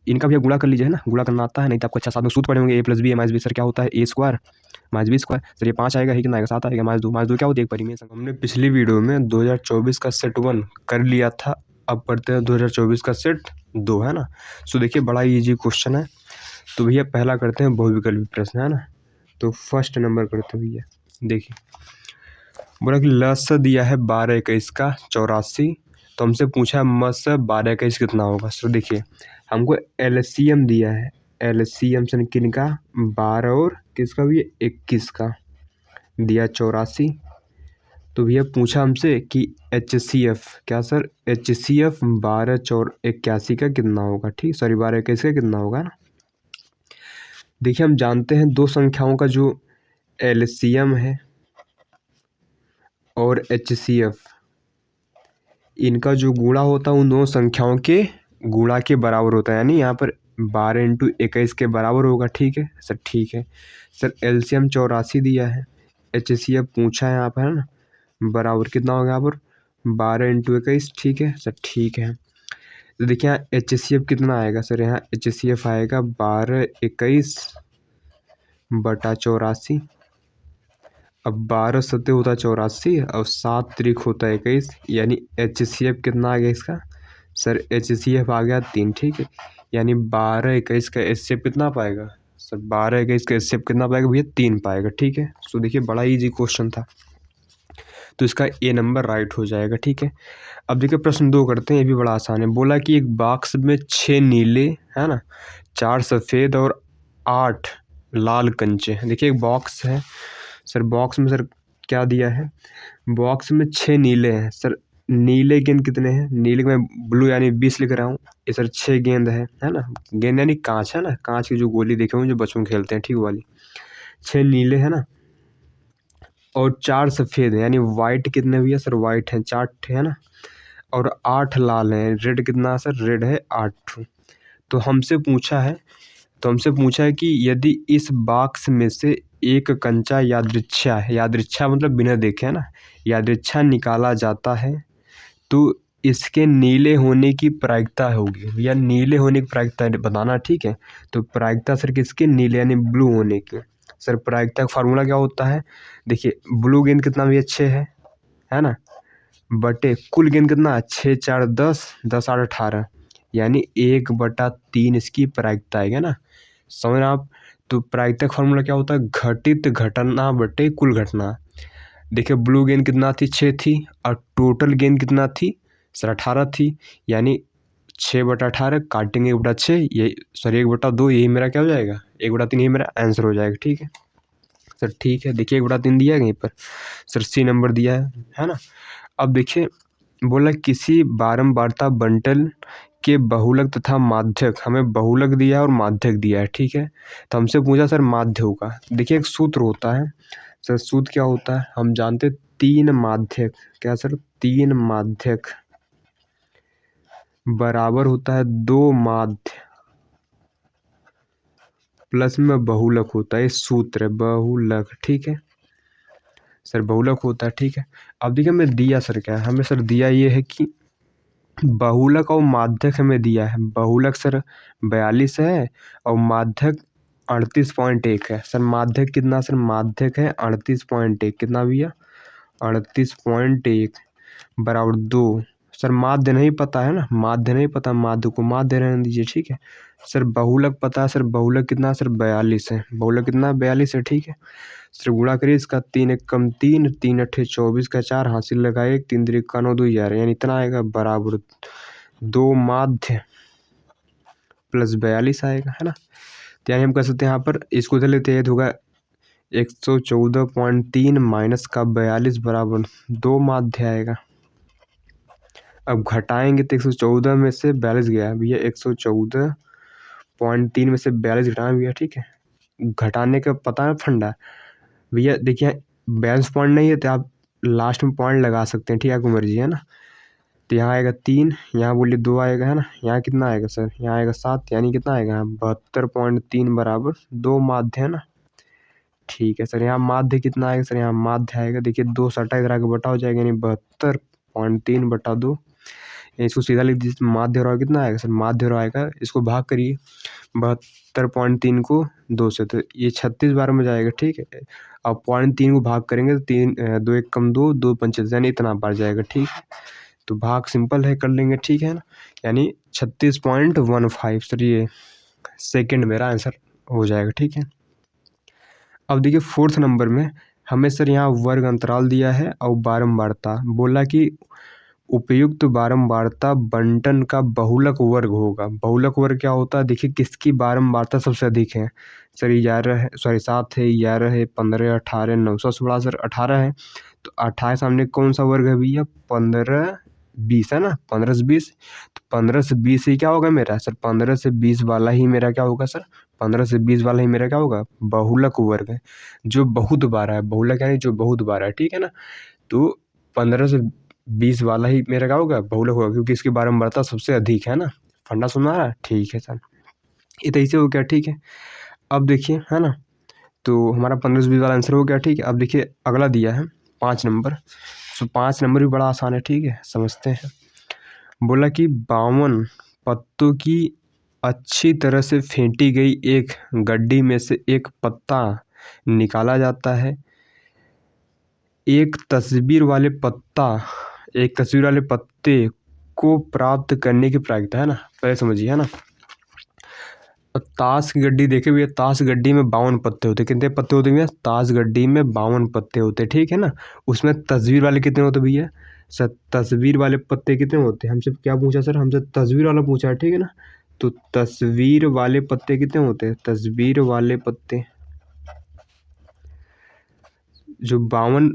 इनका भैया गुणा कर लीजिए, है ना, गुणा करना आता है, नहीं तो आपको अच्छा साथ में सूत्र पढ़े होंगे, A plus B A minus B, sir क्या होता है A square minus B square. Sir ये 5 आएगा, ही कितना आएगा 7 आएगा, माइनस दो क्या होता है एक परिमेय संख्या। हमने पिछली वीडियो में 2024 का सेट 1 कर लिया था, अब पढ़ते हैं 2024 का सेट 2, है ना। सो देखिए बड़ा ईजी क्वेश्चन है। तो भैया पहला करते हैं बहुविकल्पी प्रश्न, है ना। तो फर्स्ट नंबर करते हैं भैया, देखिए बोला कि लस दिया है 12 21 का 84, तो हमसे पूछा है मस 12 21 कितना होगा। सो देखिए हमको एलसीएम दिया है, एलसीएम से किन का 12 और किसका भी 21 का दिया 84। तो भैया पूछा हमसे कि HCF क्या सर, HCF 12 81 का कितना होगा, ठीक, सॉरी 12 21 का कितना होगा ना। देखिए हम जानते हैं दो संख्याओं का जो एलसीएम है और HCF, इनका जो गुणा होता है उन दोनों संख्याओं के गुणा के बराबर होता है, यानी यहाँ पर 12 इंटू 21 के बराबर होगा, ठीक है सर, ठीक है सर। एलसीएम 84 दिया है, HCF पूछा है यहाँ पर, है ना, बराबर कितना होगा यहाँ पर 12 इंटू 21, ठीक है सर, ठीक है। तो देखिए यहाँ HCF कितना आएगा सर, यहाँ HCF आएगा 12 21 बटा 84। अब 12 सत्ते होता है 84 और 7 त्रिक होता है 21, यानी HCF कितना आ गया इसका सर, HCF आ गया 3, ठीक है। यानी 12 21 का HCF कितना पाएगा सर, 12 21 का HCF कितना पाएगा भैया 3 पाएगा, ठीक है। सो देखिए बड़ा इजी क्वेश्चन था, तो इसका ए नंबर राइट हो जाएगा, ठीक है। अब देखिए प्रश्न 2 करते हैं, ये भी बड़ा आसान है। बोला कि एक बॉक्स में 6 नीले, है ना, 4 सफ़ेद और 8 लाल कंचे। देखिए एक बॉक्स है सर, बॉक्स में सर क्या दिया है, बॉक्स में 6 नीले हैं सर। नीले गेंद कितने हैं, नीले में ब्लू यानी 20 लिख रहा हूँ, ये सर 6 गेंद है ना। गेंद यानी कांच, है ना, कांच की जो गोली देखे हुए जो बच्चों खेलते हैं, ठीक वाली। 6 नीले है ना, और 4 सफ़ेद है, यानी वाइट कितने भैया सर, वाइट हैं 4 है ना, और 8 लाल हैं। रेड कितना सर, रेड है 8। तो हमसे पूछा है कि यदि इस बॉक्स में से एक कंचा यादृच्छा है, यादृच्छा मतलब बिना देखे, है ना, यादृच्छा निकाला जाता है तो इसके नीले होने की प्रायिकता होगी, या नीले होने की प्रायिकता बताना, ठीक है। तो प्रायिकता सर किसके, नीले यानी ब्लू होने की। सर प्रायिकता का फार्मूला क्या होता है, देखिए ब्लू गेंद कितना भी अच्छे है ना, बटे कुल गेंद कितना 6 4 10 10 8 18, यानी 1/3 इसकी प्रायिकता आएगा ना, समझ रहे आप। तो प्रायिकता फार्मूला क्या होता है, घटित घटना बटे कुल घटना। देखिए ब्लू गेंद कितना थी 6 थी, और टोटल गेंद कितना थी सर 18 थी, यानी 6/18 काटेंगे 1/6, ये सॉरी 1/2, यही मेरा क्या हो जाएगा 1/3, यही मेरा आंसर हो जाएगा, ठीक है सर, ठीक है। देखिए 1/3 दिया है कहीं पर सर, सी नंबर दिया है ना। अब देखिए बोला किसी बारंबारता बंटल के बहुलक तथा माध्यक, हमें बहुलक दिया है और माध्यक दिया है, ठीक है। तो हमसे पूछा सर माध्य होगा। देखिए एक सूत्र होता है सर, सूत्र क्या होता है हम जानते, 3 माध्यक, क्या सर 3 माध्यक बराबर होता है 2 माध्य प्लस में बहुलक होता है, सूत्र है बहुलक, ठीक है सर, बहुलक होता है, ठीक है। अब देखिए हमें दिया सर क्या है, हमें सर दिया ये है कि बहुलक और माध्यक हमें दिया है, बहुलक सर 42 है और माध्यक 38.1 है सर। माध्यक कितना सर, माध्यक है 38.1, कितना भैया 38.1 बराबर 2। सर माध्य नहीं पता है ना, माध्य नहीं पता, माध्य को माध्य रहने दीजिए, ठीक है सर। बहुलक पता है सर, बहुलक कितना सर 42 है, बहुलक कितना 42 है, ठीक है सर। गुणा करिए इसका, 3 एकम 3, 3 अट्ठे 24 का 4, हासिल लगाए 3 3 का 9 2 11, यानी इतना आएगा बराबर 2 माध्य प्लस 42 आएगा, है ना। तो यानी हम कह सकते हैं यहाँ पर इसको इधर लेते हैं तो होगा 114.3 माइनस का 42 बराबर 2 माध्य आएगा। अब घटाएंगे तो 114 में से 42 गया भैया, 114.3 में से 42 घटाना भैया, ठीक है। घटाने का पता है फंडा भैया, देखिए 42 पॉइंट नहीं है तो आप लास्ट में पॉइंट लगा सकते हैं, ठीक है, आपकी मर्जी है ना। तो यहाँ आएगा 3, यहाँ बोलिए 2 आएगा, है ना, यहाँ कितना आएगा सर, यहाँ आएगा 7, यानी कितना आएगा 72.3 बराबर 2 माध्य, है ना, ठीक है सर। यहाँ माध्य कितना आएगा सर, यहाँ माध्य आएगा, देखिए 2 सटा इधर आके बटा हो जाएगा, यानी 72.3 बटा 2, इसको सीधा लिख दीजिए, माध्य और कितना आएगा सर, माध्य और आएगा, इसको भाग करिए 72.3 को 2 से, तो ये 36 बार में जाएगा, ठीक है। अब 0.3 को भाग करेंगे तो 3 2 1 कम 2 2 पंचे, यानी इतना बार जाएगा, ठीक है। तो भाग सिंपल है, कर लेंगे, ठीक है ना, यानी 36.15 सर, ये सेकंड मेरा आंसर हो जाएगा, ठीक है। अब देखिए 4th नंबर में हमें सर यहाँ वर्ग अंतराल दिया है और बारंबारता बोला कि उपयुक्त बारंबारता बंटन का बहुलक वर्ग होगा। बहुलक वर्ग क्या होता है, देखिए किसकी बारंबारता सबसे अधिक है सर, 11 है, सॉरी 7 है, 11 है, 15, 18, 916 सर 18 है, तो 18 सामने कौन सा वर्ग है भैया, 15 20 है ना, 15 से 20, तो 15 से 20 ही क्या होगा मेरा सर, 15 से 20 वाला ही मेरा क्या होगा सर, 15 से 20 वाला ही मेरा क्या होगा, बहुलक वर्ग है, जो बहुत बार है, बहुलक यानी जो बहुत बार है, ठीक है ना। तो 15 से 20 वाला ही मेरा क्या होगा, बहुलक होगा, क्योंकि इसकी बारंबारता सबसे अधिक है ना। फंडा सुना रहा है, ठीक है सर, ये तो ऐसे हो गया, ठीक है। अब देखिए है ना, तो हमारा 15 से 20 वाला आंसर हो गया, ठीक है। अब देखिए अगला दिया है 5 नंबर, तो 5 नंबर भी बड़ा आसान है, ठीक है, समझते हैं। बोला कि 52 पत्तों की अच्छी तरह से फेंटी गई एक गड्डी में से एक पत्ता निकाला जाता है। एक तस्वीर वाले पत्ते को प्राप्त करने की प्रक्रिया है ना, पहले समझिए, है ना। ताश की गड्डी देखे भैया, ताश गड्डी में 52 पत्ते होते, कितने पत्ते होते भैया, ताश गड्डी में 52 पत्ते होते, ठीक है ना। उसमें तस्वीर वाले कितने होते भैया सर, तस्वीर वाले पत्ते कितने होते, हमसे क्या पूछा सर, हमसे तस्वीर वाला पूछा है, ठीक है ना। तो तस्वीर वाले पत्ते कितने होते हैं, तस्वीर वाले पत्ते जो 52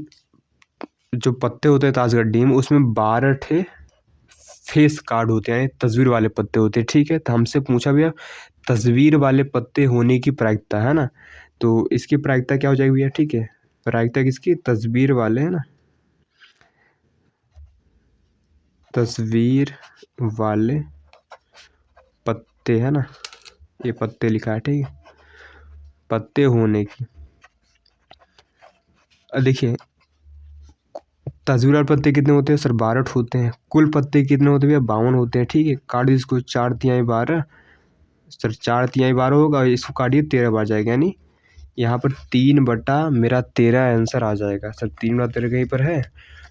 जो पत्ते होते हैं ताश गड्डी में, उसमें 12 ठे फेस कार्ड होते हैं, तस्वीर वाले पत्ते होते हैं, ठीक है। तो हमसे पूछा भैया तस्वीर वाले पत्ते होने की प्रायिकता, है ना। तो इसकी प्रायिकता क्या हो जाएगी भैया, ठीक है, प्रायिकता किसकी, तस्वीर वाले, है ना, तस्वीर वाले पत्ते, है ना, ये पत्ते लिखा है, ठीक है, पत्ते होने की। देखिए तस्वीर वाले पत्ते कितने होते हैं सर, 12 होते हैं। कुल पत्ते कितने होते हैं भैया, 52 होते हैं, ठीक है। काट इसको, 4 तिहाई 12 सर, 4 तिहाई 12 होगा, इसको काटिए 13 बार जाएगा, यानी यहाँ पर 3/13 आंसर आ जाएगा सर। 3/13 कहीं पर है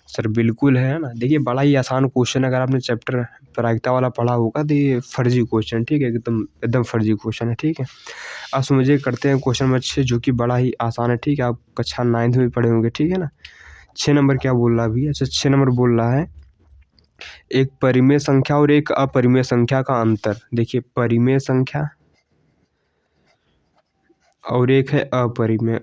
सर, बिल्कुल है ना। देखिए बड़ा ही आसान क्वेश्चन, अगर आपने चैप्टर प्रायिकता वाला पढ़ा होगा तो ये फर्जी क्वेश्चन, ठीक है, एकदम एकदम फर्जी क्वेश्चन है, ठीक है। अब समझिए करते हैं क्वेश्चन नंबर 6, जो कि बड़ा ही आसान है, ठीक है, आप कक्षा 9th में पढ़े होंगे, ठीक है ना। 6 नंबर क्या बोल रहा है अभी, अच्छा 6 नंबर बोल रहा है एक परिमेय संख्या और एक अपरिमेय संख्या का अंतर। देखिए परिमेय संख्या और एक है अपरिमेय,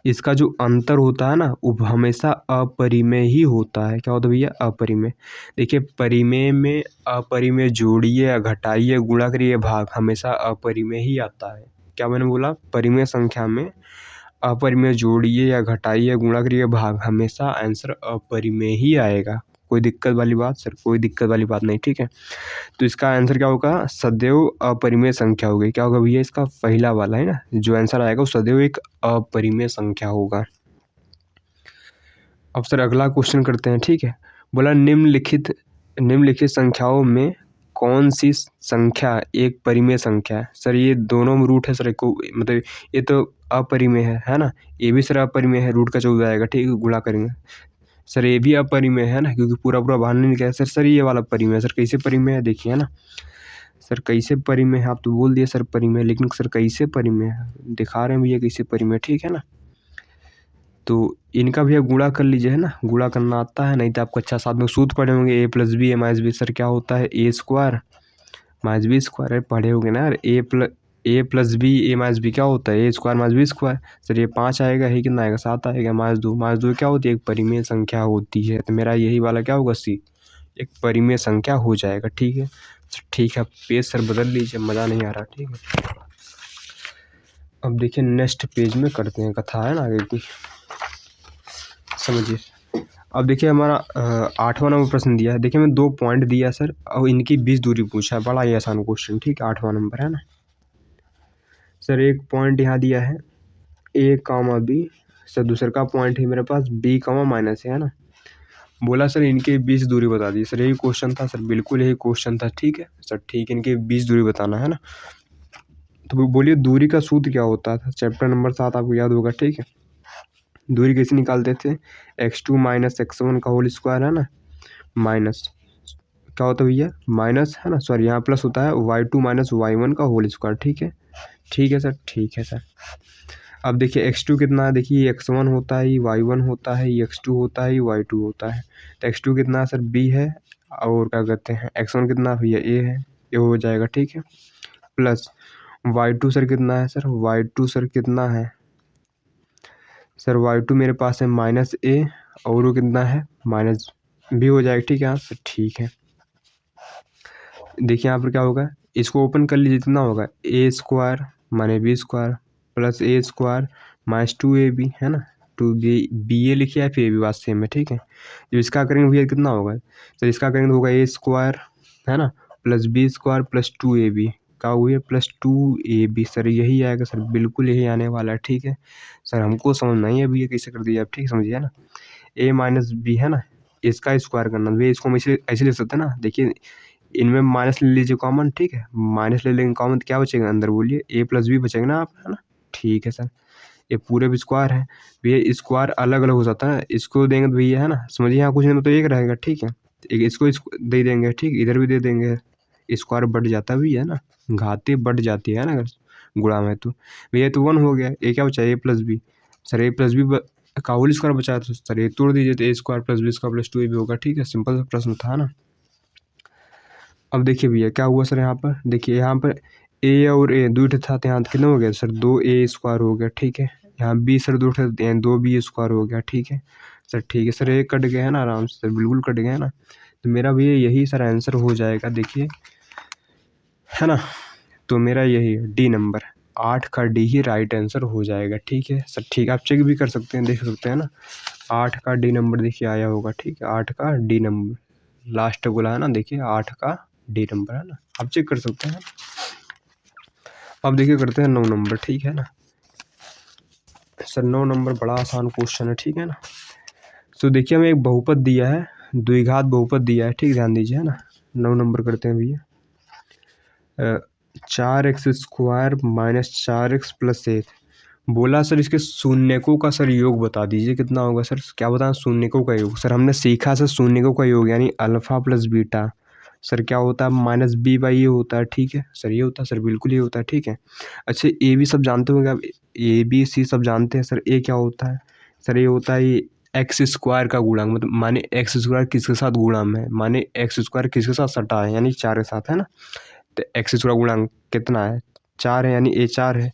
इसका जो अंतर होता है ना वो हमेशा अपरिमेय ही होता है। क्या होता है भैया, अपरिमेय। देखिए परिमेय में अपरिमेय जोड़िए या घटाइए, गुणा करिए, भाग हमेशा अपरिमेय ही आता है। क्या मैंने बोला, परिमेय संख्या में अपरिमेय जोड़िए या घटाइए, गुणा करिए, भाग हमेशा आंसर अपरिमेय ही आएगा। कोई दिक्कत वाली बात सर, कोई दिक्कत वाली बात नहीं, ठीक है। तो इसका आंसर क्या होगा, सदैव अपरिमेय संख्या होगी। क्या होगा भैया, इसका पहला वाला है ना, जो आंसर आएगा वो सदैव एक अपरिमेय संख्या होगा। अब सर अगला क्वेश्चन करते हैं, ठीक है। बोला निम्नलिखित संख्याओं में कौन सी संख्या एक परिमेय संख्या है। सर ये दोनों में रूट है सर, को मतलब ये तो अपरिमेय है ना, ये भी सर अपरिमेय है, रूट का 14 आएगा, ठीक है, गुणा करेंगे। सर ये भी अपरिमेय है ना, क्योंकि पूरा पूरा बाहर नहीं निकला। सर ये वाला परिमेय है सर, कैसे परिमेय है देखिए, है ना सर, कैसे परिमेय है, आप तो बोल दिए सर परिमेय, लेकिन सर कैसे परिमेय है दिखा रहे हैं भैया, कैसे परिमेय, ठीक है ना। तो इनका भैया गुणा कर लीजिए, है ना, गुणा करना आता है, नहीं तो आपको अच्छा साथ में सूत्र पढ़े होंगे, a+b सर क्या होता है, a² - b², है पढ़े होंगे ना यार, a+b क्या होता है, a² - b²। सर ये 5 आएगा, ही कितना आएगा, 7 आएगा, -2 क्या होती है, एक परिमेय संख्या होती है। तो मेरा यही वाला क्या होगा, सी, एक परिमेय संख्या हो जाएगा, ठीक है। ठीक है, पेज सर बदल लीजिए, मज़ा नहीं आ रहा, ठीक है। अब देखिए नेक्स्ट पेज में करते हैं कथा, है ना, आगे की समझिए। अब देखिए हमारा 8वां नंबर प्रश्न दिया है। देखिए मैं 2 पॉइंट दिया सर, और इनकी 20 दूरी पूछा है, बड़ा ही आसान क्वेश्चन, ठीक है, 8वां नंबर है ना। सर एक पॉइंट यहाँ दिया है a, b, सर दूसरा का पॉइंट है मेरे पास b, -, है ना। बोला सर इनके 20 दूरी बता दी। सर यही क्वेश्चन था सर, बिल्कुल यही क्वेश्चन था। ठीक है सर, ठीक है, इनके 20 दूरी बताना है ना। तो बोलिए दूरी का सूत्र क्या होता था, चैप्टर नंबर 7 आपको याद होगा। ठीक है, दूरी कैसे निकालते थे, x2 माइनस x1 का होल स्क्वायर है ना, माइनस क्या होता है भैया, माइनस है ना, सॉरी यहाँ प्लस होता है y2 माइनस y1 का होल स्क्वायर। ठीक है, ठीक है सर, ठीक है सर। अब देखिए x2 कितना है, देखिए x1 होता है, y1 होता है, x2 होता है, y2 होता है। तो x2 कितना है सर, b है, और क्या कहते हैं x1 कितना भैया a है, ये हो जाएगा। ठीक है, प्लस y2 सर कितना है, सर y2 सर कितना है, सर y2 मेरे पास है माइनस a, और वो कितना है माइनस b हो जाएगा। ठीक है हाँ सर, ठीक है। देखिए यहाँ पर क्या होगा, इसको ओपन कर लीजिए, जितना होगा ए स्क्वायर माने बी स्क्वायर प्लस ए स्क्वायर माइनस 2ab है ना, 2b ए लिखिए या फिर ए बी, बात सेम है। ठीक है, जो इसका करेंगे भैया कितना होगा, तो इसका करेंगे तो होगा ए स्क्वायर है ना plus B square plus 2ab का हुआ प्लस 2ab। सर यही आएगा सर, बिल्कुल यही आने वाला है। ठीक है सर, हमको समझ नहीं है अभी ये कैसे कर दिया आप, ठीक समझिए है ना। ए माइनस बी है ना, इसका स्क्वायर करना, भैया इसको हम ऐसे ऐसे लिख सकते हैं ना। देखिए इनमें माइनस ले लीजिए कॉमन। ठीक है, माइनस ले लेंगे कॉमन तो क्या बचेगा अंदर, बोलिए ए प्लस बी बचेगा ना आप, है ना। ठीक है सर, ये पूरे भी स्क्वायर है भैया, स्क्वायर अलग अलग हो जाता है, इसको देंगे तो भैया है ना, समझिए यहाँ कुछ नहीं तो एक रहेगा। ठीक है, एक इसको दे देंगे, ठीक इधर भी दे देंगे, स्क्वायर बढ़ जाता भी है ना, घाते बढ़ जाती है ना अगर गुणा में। तो भैया तो 1 हो गया, ए क्या बचा A plus B, sir A plus B का होल स्क्वायर बचा है, तो सर ये तोड़ दीजिए, तो A square plus B square plus 2ab होगा। ठीक है, सिंपल सा प्रश्न था ना। अब देखिए भैया क्या हुआ सर, यहाँ पर देखिए, यहाँ पर ए और ए दो था, तो यहाँ कितना हो गया सर, 2a स्क्वायर हो गया। ठीक है, यहाँ बी सर दो थे, 2b स्क्वायर हो गया। ठीक है सर, ठीक है सर, एक कट गया है ना आराम से सर, बिल्कुल कट गया है ना। तो मेरा भैया यही सर आंसर हो जाएगा, देखिए है ना। तो मेरा यही डी नंबर 8 का डी ही राइट आंसर हो जाएगा। ठीक है सर, ठीक है, आप चेक भी कर सकते हैं, देख सकते हैं ना, 8 का डी नंबर देखिए आया होगा। ठीक है, 8 का डी नंबर लास्ट बोला है ना, देखिए 8 का डी नंबर है ना, आप चेक कर सकते हैं। अब देखिए करते हैं 9 नंबर। ठीक है ना सर, 9 नंबर बड़ा आसान क्वेश्चन है। ठीक है ना, तो देखिए हमें एक बहुपद दिया है, द्विघात बहुपद दिया है। ठीक, ध्यान दीजिए है ना। 9 नंबर करते हैं भैया, 4x square minus 4x plus 1। बोला सर इसके शून्यकों का सर योग बता दीजिए, कितना होगा सर, क्या बताएं शून्यकों का योग। सर हमने सीखा सर शून्यकों का योग यानी अल्फा प्लस बीटा, सर क्या होता है माइनस बी बाई ये होता है। ठीक है सर, ये होता है सर, बिल्कुल ये होता है। ठीक है, अच्छा ए बी सब जानते होंगे आप, ए बी सी सब जानते हैं। सर ए क्या होता है, सर ये होता है ये एक्स स्क्वायर का गुणांक, मतलब माने एक्स स्क्वायर किसके साथ गुणा में है, माने एक्स स्क्वायर किसके साथ सटा है, यानी 4 के साथ है ना। तो एक्स स्क्वायर गुणांक कितना है, 4 है, यानी ए 4 है।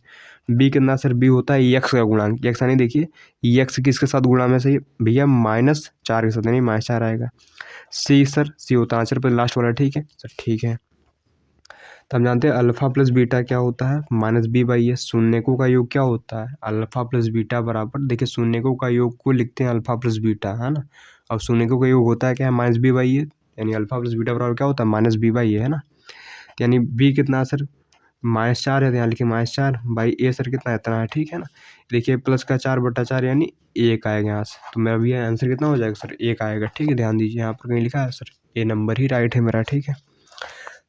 बी कितना सर, बी होता है यक्स का गुणांक, यक्स यानी देखिए यक्स किसके साथ गुणा में सही भैया, -4 के साथ, यानी -4 आएगा। सी सर, सी होता है आंसर पर लास्ट वाला। ठीक है सर, ठीक है, तो हम जानते हैं अल्फा प्लस बीटा क्या होता है, माइनस बी बाई एस। शून्यकों का योग क्या होता है, अल्फा प्लस बीटा बराबर, देखिए शून्यकों का योग को लिखते हैं अल्फा प्लस बीटा, है ना। और शून्यकों का योग होता है क्या है, माइनस बी बाई ए, यानी अल्फा प्लस बीटा बराबर क्या होता है, माइनस बी बाई ए, है ना। यानी बी कितना है सर, -4 है, तो यहाँ लिखिए -4 बाई ए सर कितना है, इतना है। ठीक है ना, देखिए प्लस का 4/4 यानी 1 आएगा यहाँ से, तो मेरा भी आंसर कितना हो जाएगा सर, 1 आएगा। ठीक है, ध्यान दीजिए यहाँ पर कहीं लिखा है सर, ए नंबर ही राइट है मेरा। ठीक है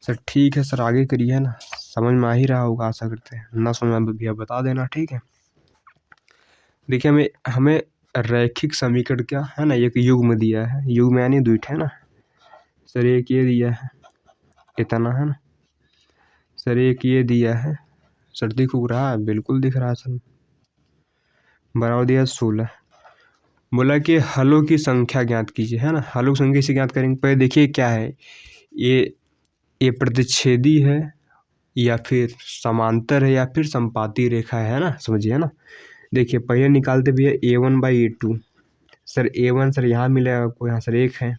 सर, ठीक है सर, आगे करिए है ना, समझ में आ ही रहा होगा आशा करते हैं, ना समझ में भैया बता देना। ठीक है, देखिए हमें हमें रैखिक समीकरण क्या है ना, एक युग्म दिया है, युग्म यानी द्विट है ना। सर एक ये दिया है इतना, है ना। सर एक ये दिया है, सर दिख रहा है, बिल्कुल दिख रहा है सर, बराबर दिया 16। बोला कि हलों की संख्या ज्ञात कीजिए, है ना। हलों की संख्या से ज्ञात करेंगे, पहले देखिए क्या है, ये प्रतिच्छेदी है या फिर समांतर है या फिर संपाती रेखा है ना, समझिए है ना। देखिए पहले निकालते भी है A1/A2, सर A1 सर यहाँ मिलेगा आपको, यहाँ सर 1 है,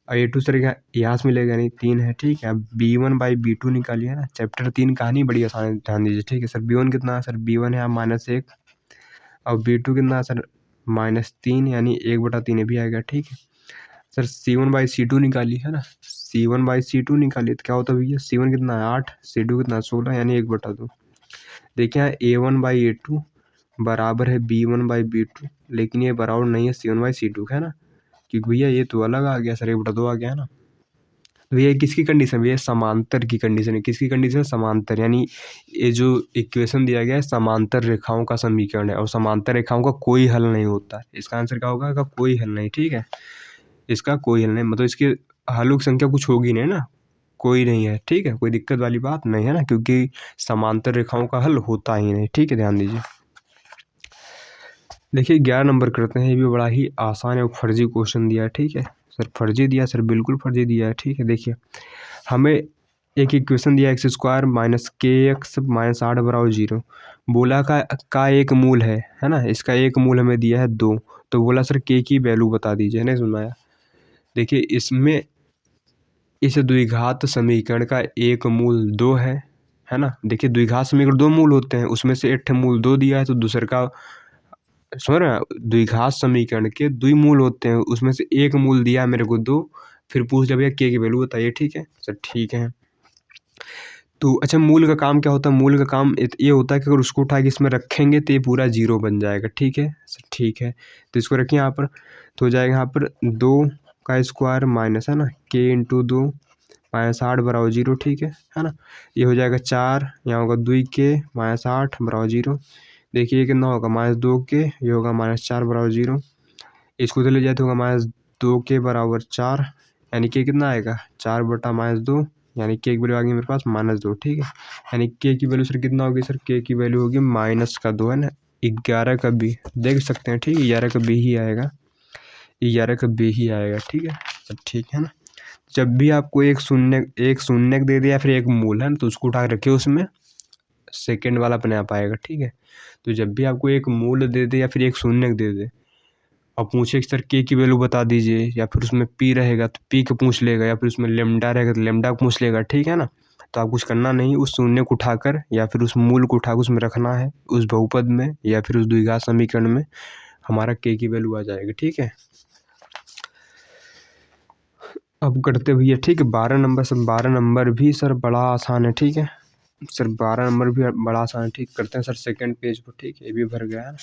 और A2 सर यहाँ से मिलेगा, यानी 3 है। ठीक है, अब B1/B2 निकालिए ना, चैप्टर 3 कहानी बड़ी आसान है, ध्यान दीजिए। ठीक है सर, B1 कितना है सर, B1 है यहाँ -1, और B2 कितना है सर -3, यानी 1/3 ये भी आएगा। ठीक है सर, C1/C2 निकालिए, है ना, C1/C2 निकालिए, तो क्या होता है भैया, C1 कितना है 8, C2 कितना है 16, यानी 1/2। देखिए यहाँ A1/A2 बराबर है B1/B2, लेकिन ये बराबर नहीं है C1/C2 है ना। क्योंकि भैया ये तो अलग आ गया सर, 1/2 आ गया ना। तो भैया किसकी कंडीशन, भैया समांतर की कंडीशन है। किसकी कंडीशन, समांतर, यानी ये जो इक्वेशन दिया गया है समांतर रेखाओं का समीकरण है, और समांतर रेखाओं का कोई हल नहीं होता। इसका आंसर क्या होगा, इसका कोई हल नहीं, ठीक है, इसका कोई हल नहीं, मतलब इसकी हलों की संख्या कुछ होगी नहीं ना, कोई नहीं है, ठीक है, कोई दिक्कत वाली बात नहीं है ना, क्योंकि समांतर रेखाओं का हल होता ही नहीं, ठीक है, ध्यान दीजिए। देखिए 11 नंबर करते हैं, ये भी बड़ा ही आसान है, फर्जी क्वेश्चन दिया है, ठीक है सर, फर्जी दिया सर, बिल्कुल फर्जी दिया है, ठीक है। देखिए हमें एक इक्वेशन दिया x स्क्वायर माइनस के एक्स माइनस 8 बराबर 0, बोला का एक मूल है ना, इसका एक मूल हमें दिया है 2, तो बोला सर के की वैल्यू बता दीजिए, नहीं सुनाया। देखिए इसमें इस द्विघात समीकरण का एक मूल 2 है ना। देखिए द्विघात समीकरण 2 मूल होते हैं, उसमें से एक मूल 2 दिया है, तो दूसरे का, समझ रहे हैं, द्विघात समीकरण के द्विमूल होते हैं, उसमें से एक मूल दिया है मेरे को 2, फिर पूछ लिया भैया के की वैल्यू बताइए, ठीक है सर, ठीक है। तो अच्छा मूल का काम क्या होता है, मूल का काम ये होता है कि अगर उसको उठा के इसमें रखेंगे तो ये पूरा 0 बन जाएगा, ठीक है सर, ठीक है। तो इसको रखिए यहाँ पर, तो हो जाएगा यहाँ पर 2 का स्क्वायर माइनस, है ना, के इंटू 2 माइनस 8 बराबर 0, ठीक है ना। ये हो जाएगा 4, यहाँ होगा 2 के माइनस 8 बराबर 0। देखिए ये कितना होगा, -2 के, ये होगा -4 बराबर 0। इसको चले जाए तो होगा -2 के बराबर 4, यानी कि कितना आएगा 4 बटा -2, यानी के की वैल्यू आ गई मेरे पास -2, ठीक है। यानी के की वैल्यू सर कितना होगी, सर के की वैल्यू होगी -2, है ना, 11 का बी देख सकते हैं, ठीक है, 11 का बी ही आएगा, 11 का बी ही आएगा, ठीक है सर, ठीक है ना। जब भी आपको एक शून्य दे दिया फिर एक मूल है ना, तो उसको उठा के रखिए, उसमें सेकेंड वाला अपने आप आएगा, ठीक है। तो जब भी आपको एक मूल दे दे या फिर एक शून्य दे दे और पूछे कि सर के की वैल्यू बता दीजिए, या फिर उसमें पी रहेगा तो पी को पूछ लेगा, या फिर उसमें लेमडा रहेगा तो लेमडा को पूछ लेगा, ठीक है ना। तो आप कुछ करना नहीं, उस शून्य को उठाकर या फिर उस मूल को उठाकर उसमें रखना है, उस बहुपद में या फिर उस द्विघात समीकरण में, हमारा के की वैल्यू आ जाएगी, ठीक है। अब करते भैया, ठीक है 12 नंबर, सर 12 नंबर भी सर बड़ा आसान है, ठीक है सर, 12 नंबर भी बड़ा आसान है, ठीक करते हैं सर सेकंड पेज पर, ठीक है, ये भी भर गया है।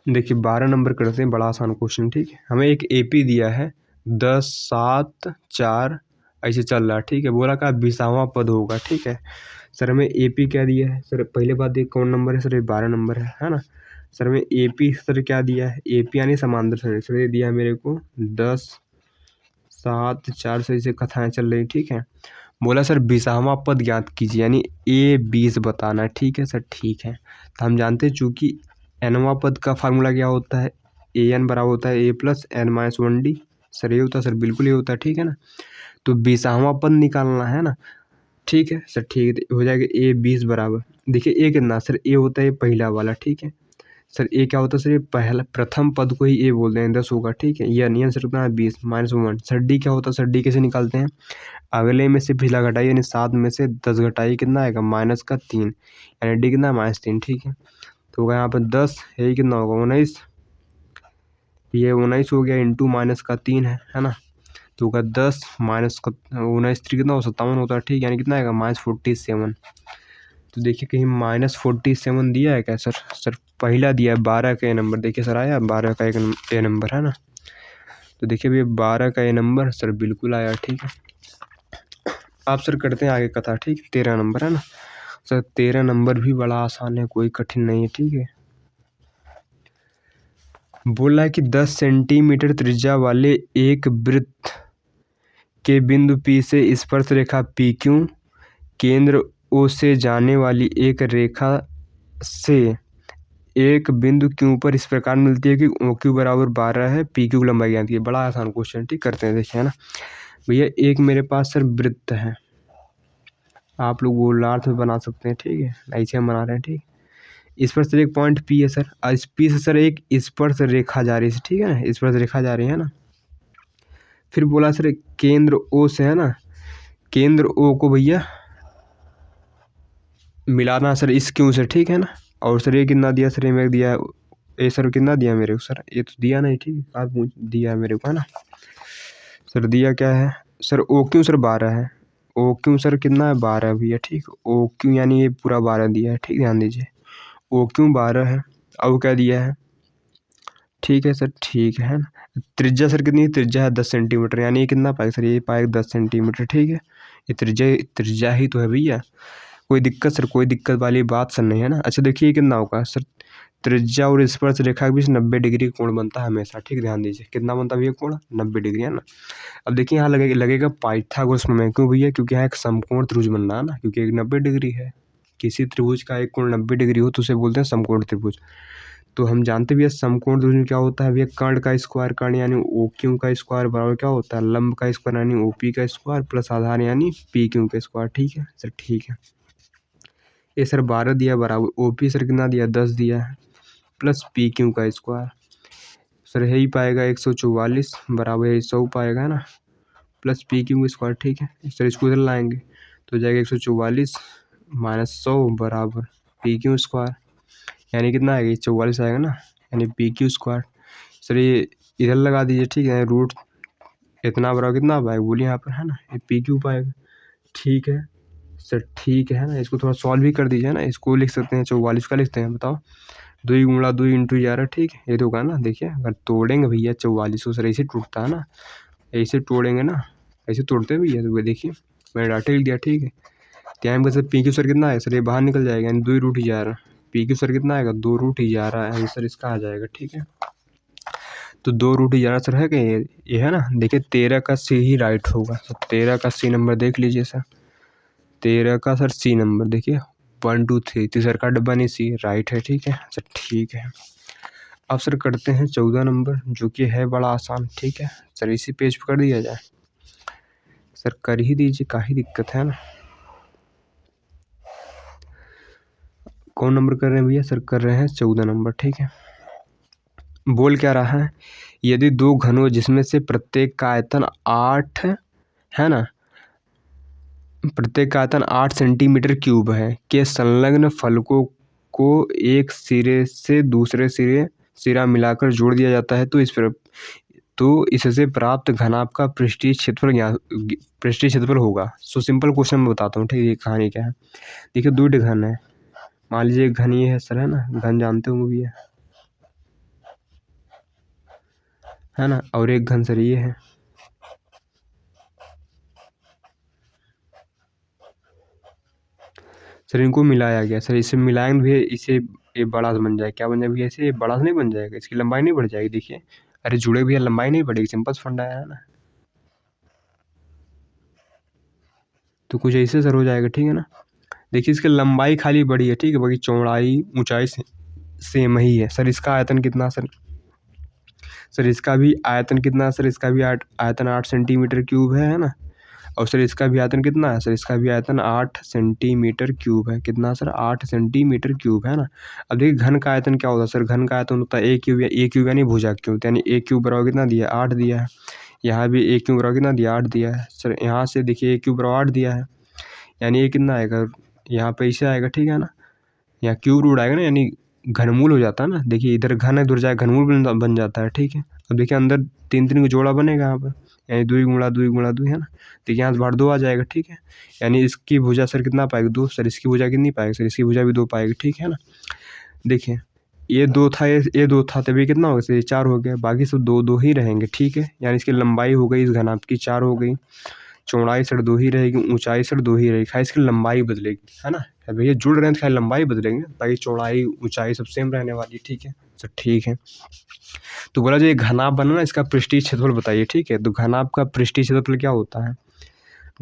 देखिए 12 नंबर करते हैं, बड़ा आसान क्वेश्चन, ठीक है। हमें एक एपी दिया है 10, 7, 4 ऐसे चल रहा है, ठीक है, बोला का 20वां पद होगा, ठीक है। सर हमें एपी क्या दिया है, सर पहले बात देखिए कौन नंबर है, सर ये 12 नंबर है ना। सर हमें एपी सर क्या दिया है, एपी यानी समांतर सर ये दिया है मेरे को 10, 7, 4 से ऐसे कथाएं चल रही, ठीक है। बोला सर 20वां पद ज्ञात कीजिए, यानी ए 20 बताना है, ठीक है सर, ठीक है। तो हम जानते हैं चूँकि एनवां पद का फार्मूला क्या होता है, ए एन बराबर होता है A plus N minus 1 D, sir ये होता है, सर बिल्कुल ये होता है, ठीक है ना। तो 20वां पद निकालना है ना, ठीक है सर, ठीक है, हो जाएगा ए 20 बराबर, देखिए ए कितना, सर ए होता है पहला वाला, ठीक है सर, ए क्या होता है सर, ये पहला प्रथम पद को ही ए बोलते हैं, 10 होगा, ठीक है। ये अनियन सर कितना है 20 -1। सर डी क्या होता है, सर डी कैसे निकालते हैं, अगले में से पिछला घटाइए, यानी 7 में से 10 घटाइए, कितना आएगा -3, यानी डी कितना -3, ठीक है। तो होगा यहाँ पर 10, यही कितना होगा 19, ये 19 हो गया, इंटू -3 है ना। तो होगा 10 माइनस का 19 3 कितना हो 57 होता है, ठीक, यानी कितना आएगा -47। तो देखिए कहीं -47 दिया है क्या, सर सर पहला दिया है 12 का ए नंबर, देखिए सर आया 12 का एक ए नंबर, है ना। तो देखिए भैया 12 का ए नंबर सर बिल्कुल आया, ठीक है। आप सर करते हैं आगे कथा, ठीक, 13 नंबर है ना सर, 13 नंबर भी बड़ा आसान है, कोई कठिन नहीं है, ठीक है। बोला है कि 10 सेंटीमीटर त्रिज्या वाले एक वृत्त के बिंदु P से स्पर्श रेखा PQ केंद्र O से जाने वाली एक रेखा से एक बिंदु Q पर इस प्रकार मिलती है कि OQ बराबर 12 है, PQ लंबाई ज्ञात की। बड़ा आसान क्वेश्चन, ठीक करते हैं, देखिए है ना भैया, एक मेरे पास सर वृत्त है, आप लोग गोलार्ध में बना सकते हैं, ठीक है, ऐसे हम बना रहे हैं, ठीक। इस पर सर एक पॉइंट पी है सर, और इस पी से सर एक स्पर्श रेखा जा रही है, ठीक है ना, स्पर्श रेखा जा रही है ना। फिर बोला सर केंद्र ओ से, है ना, केंद्र ओ को भैया मिलाना सर इस क्यू से, ठीक है ना। और सर ये कितना दिया, सर ये मेरे दिया है ए, सर कितना दिया मेरे को, सर ये तो दिया नहीं, ठीक है, आप दिया है मेरे को, है ना। सर दिया क्या है, सर ओ क्यू सर 12 है, ओ क्यू सर कितना है 12 भैया, ठीक। ओ क्यू यानी ये पूरा 12 दिया है, ठीक, ध्यान दीजिए। ओ क्यू 12 है, अब क्या दिया है, ठीक है सर, ठीक है ना। त्रिज्या सर कितनी, त्रिज्या है 10 सेंटीमीटर, यानी ये कितना पाएगा सर, ये पाएगा 10 सेंटीमीटर, ठीक है। ये त्रिज्या ही तो है भैया, कोई दिक्कत सर, कोई दिक्कत वाली बात सर नहीं है ना। अच्छा देखिए कितना होगा सर, त्रिज्या और स्पर्श रेखा के बीच 90 डिग्री कोण बनता है हमेशा, ठीक, ध्यान दीजिए। कितना बनता है भैया कोण, 90 डिग्री, है ना। अब देखिए यहाँ लगेगा पाइथागोरस प्रमेय, क्यों भैया, क्योंकि यहाँ एक समकोण त्रिभुज बन रहा है ना, क्योंकि एक 90 डिग्री है। किसी त्रिभुज का एक कोण 90 डिग्री हो तो उसे बोलते हैं समकोण त्रिभुज। तो हम जानते भी है समकोण त्रिभुज में क्या होता है भैया, कर्ण का स्क्वायर, कर्ण यानी ओ क्यू का स्क्वायर बराबर क्या होता है, लंब का स्क्वायर यानी ओ पी का स्क्वायर प्लस आधार यानी पी क्यू का स्क्वायर, ठीक है सर, ठीक है। ये सर 12 दिया बराबर ओ पी सर कितना दिया 10 दिया है प्लस पी क्यू का स्क्वायर सर यही पाएगा 144 बराबर यही 100 पाएगा, है ना, प्लस पी क्यू का स्क्वायर, ठीक है सर। इसको इधर लाएंगे तो जाएगा 144 माइनस 100 बराबर पी क्यू स्क्वायर, यानी कितना आएगा, 44 आएगा ना, यानी पी क्यू स्क्वायर। सर ये इधर लगा दीजिए, ठीक है, रूट इतना बराबर कितना पाएगा बोलिए यहाँ पर, है ना, ये पी क्यू पाएगा, ठीक है सर, ठीक है ना। इसको थोड़ा सॉल्व भी कर दीजिए ना, इसको लिख सकते हैं 44 का लिखते हैं, बताओ 2 गुणा 2 इंटू 11, ठीक है, ये तो होगा ना। देखिए अगर तोड़ेंगे भैया 44 को सर, ऐसे टूटता है ना, ऐसे तोड़ेंगे ना, ऐसे तोड़ते हैं भैया, तो देखिए मैंने डाटा लिख दिया, ठीक है। टाइम का सर पी क्यू सर कितना है सर, ये बाहर निकल जाएगा, यानी 2√11, पी क्यू सर कितना आएगा 2√11 आंसर इसका आ जाएगा, ठीक है। तो 2√11 सर है क्या, ये है ना, देखिए 13 का सी ही राइट होगा सर, 13 का सी नंबर देख लीजिए सर, 13 का सर सी नंबर देखिए 1 2 3 तीसरा का डब्बा नहीं सी राइट है, ठीक है सर, ठीक है। अब सर करते हैं 14 नंबर, जो कि है बड़ा आसान, ठीक है सर, इसी पेज पर कर दिया जाए सर, कर ही दीजिए, काहे दिक्कत है ना। कौन नंबर कर रहे हैं भैया सर, कर रहे हैं 14 नंबर, ठीक है। बोल क्या रहा है, यदि दो घनों जिसमें से प्रत्येक का आयतन 8 है ना, प्रत्येक का आयतन 8 सेंटीमीटर क्यूब है, के संलग्न फलकों को एक सिरे से दूसरे सिरा मिलाकर जोड़ दिया जाता है, तो इससे प्राप्त घनाभ का पृष्ठीय क्षेत्रफल होगा। सो सिंपल क्वेश्चन मैं बताता हूँ, ठीक है, ये कहानी क्या है। देखिए 2 घन है, मान लीजिए एक घन ये है सर, है ना, घन जानते होंगे भैया, है ना, और एक घन सर ये है, सर इनको मिलाया गया सर, इसे मिलाएंगे भी, इसे ये बड़ा बन जाएगा, क्या बन जाएगा भैया, इसे ये बड़ा नहीं बन जाएगा, इसकी लंबाई नहीं बढ़ जाएगी, देखिए अरे जुड़े भैया लंबाई नहीं बढ़ेगी, सिंपल फंडा है ना। तो कुछ ऐसे सर हो जाएगा, ठीक है ना। देखिए इसकी लंबाई खाली बड़ी है, ठीक है, बाकी चौड़ाई ऊंचाई से सेम ही है सर। इसका आयतन कितना सर, सर इसका भी आयतन कितना सर, इसका भी आयतन 8 सेंटीमीटर क्यूब है ना। और सर इसका भी आयतन कितना है सर, इसका भी आयतन 8 सेंटीमीटर क्यूब है, कितना सर 8 सेंटीमीटर क्यूब, है ना। अब देखिए घन का आयतन क्या होता है सर, घन का आयतन होता है ए क्यूब यानी भुजा क्यूब, यानी ए क्यूब बराबर कितना दिया 8 दिया है, यहाँ भी ए क्यूब बराबर कितना दिया 8 दिया है सर, यहाँ से देखिए ए क्यूब बराबर 8 दिया है, यानी ये कितना आएगा, यहाँ पे ऐसे आएगा, ठीक है ना, यहाँ क्यूब रूट आएगा ना, यानी घनमूल हो जाता है ना। देखिए इधर घन है, इधर जाए घनमूल बन जाता है, ठीक है। अब देखिए अंदर 3 का जोड़ा बनेगा यहाँ पर, यानी 2 गुणा 2 गुणा 2, है ना। देखिए यहाँ से बाहर 2 आ जाएगा, ठीक है, यानी इसकी भुजा सर कितना पाएगा 2 सर, इसकी भुजा कितनी पाएगा सर, इसकी भुजा भी 2 पाएगी, ठीक है ना। देखिए ये 2 था, ये 2 था, तभी कितना हो गया सर, ये 4 हो गया, बाकी सब 2 2 ही रहेंगे, ठीक है। यानी इसकी लंबाई हो गई इस घनाभ की 4 हो गई, चौड़ाई सर 2 ही रहेगी, ऊंचाई सर 2 ही रहेगी, खाली इसकी लंबाई बदलेगी, है ना। भैया जुड़ रहे हैं तो खाली लंबाई बदलेंगे, बाकी चौड़ाई ऊंचाई सब सेम रहने वाली, ठीक है सर, ठीक है। तो बोला जो ये घनाभ बना ना, इसका पृष्ठीय क्षेत्रफल बताइए, ठीक है। तो घनाभ का पृष्ठीय क्षेत्रफल क्या होता है,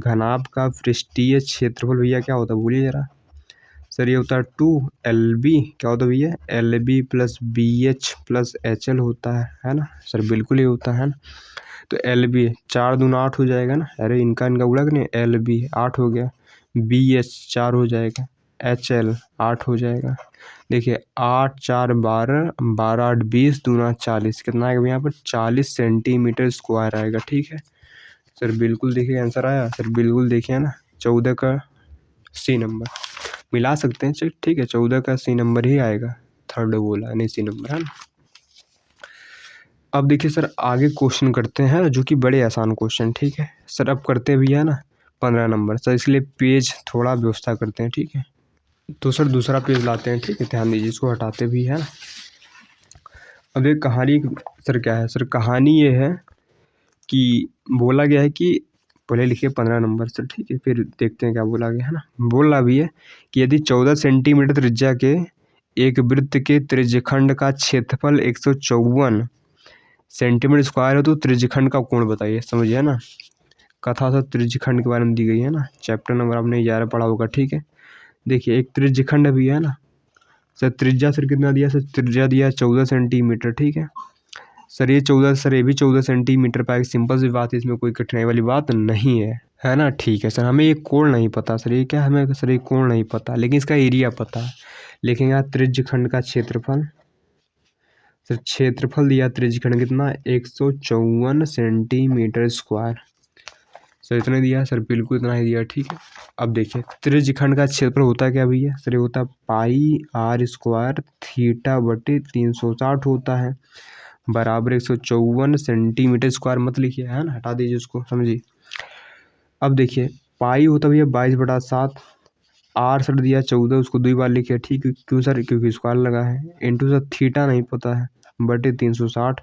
घनाभ का पृष्ठीय क्षेत्रफल भैया क्या होता है बोलिए जरा सर, ये होता है 2LB, क्या होता है भैया LB plus BH plus HL होता है ना सर, बिल्कुल ये होता है ना। तो LB 4 दूना 8 हो जाएगा ना, अरे इनका उड़ा कि नहीं, LB 8 हो गया, BH 4 हो जाएगा, HL 8 हो जाएगा। देखिए 8 4 12, 12 8 20 दूना 40, कितना आएगा यहाँ पर 40 सेंटीमीटर स्क्वायर आएगा, ठीक है सर, बिल्कुल देखिए आंसर आया सर, बिल्कुल देखिए ना, 14 का सी नंबर मिला सकते हैं, चल ठीक है, 14 का सी नंबर ही आएगा, थर्ड बोला नहीं सी नंबर, है ना। अब देखिए सर आगे क्वेश्चन करते हैं जो कि बड़े आसान क्वेश्चन, ठीक है सर। अब करते भी है ना 15 नंबर। सर इसलिए पेज थोड़ा व्यवस्था करते हैं, ठीक है। तो सर दूसरा पेज लाते हैं, ठीक है, ध्यान दीजिए, इसको हटाते भी है ना। अब एक कहानी सर क्या है, सर कहानी ये है कि बोला गया है कि पहले लिखिए 15 नंबर सर, ठीक है, फिर देखते हैं क्या बोला गया है ना। बोला भी है कि यदि 14 सेंटीमीटर त्रिज्या के एक वृत्त के त्रिज्यखंड का क्षेत्रफल 154 सेंटीमीटर स्क्वायर है तो त्रिज्यखंड का कोण बताइए। समझिए ना, कथा सर त्रिज्यखंड के बारे में दी गई है ना, चैप्टर नंबर आपने 11 पढ़ा होगा, ठीक है। देखिए एक त्रिज्यखंड भी है ना सर, त्रिज्या सर कितना दिया सर, त्रिज्या दिया 14 सेंटीमीटर, ठीक है सर। ये 14 सर, ये भी 14 सेंटीमीटर का एक सिंपल सी बात है, इसमें कोई कठिनाई वाली बात नहीं है ना, ठीक है सर। हमें ये कोण नहीं पता सर, ये क्या हमें सर, ये कोण नहीं पता, लेकिन इसका एरिया पता है। लेकिन यहाँ त्रिज्यखंड का क्षेत्रफल सर, क्षेत्रफल दिया त्रिज्यखंड कितना 154 सेंटीमीटर स्क्वायर सर, इतना दिया सर, बिल्कुल इतना ही दिया, ठीक है। अब देखिए त्रिज्यखंड का क्षेत्रफल होता है क्या भैया सर, ये होता है पाई आर स्क्वायर थीटा बटे 360 होता है, बराबर 154 सेंटीमीटर स्क्वायर मत लिखिए, है ना, हटा दीजिए उसको, समझिए। अब देखिए पाई होता भैया 22/7, आर सर दिया 14, उसको 2 बार लिखिए, ठीक है। क्यों सर, क्योंकि स्क्वायर लगा है, इंटू सर थीटा नहीं पता है, बटे 360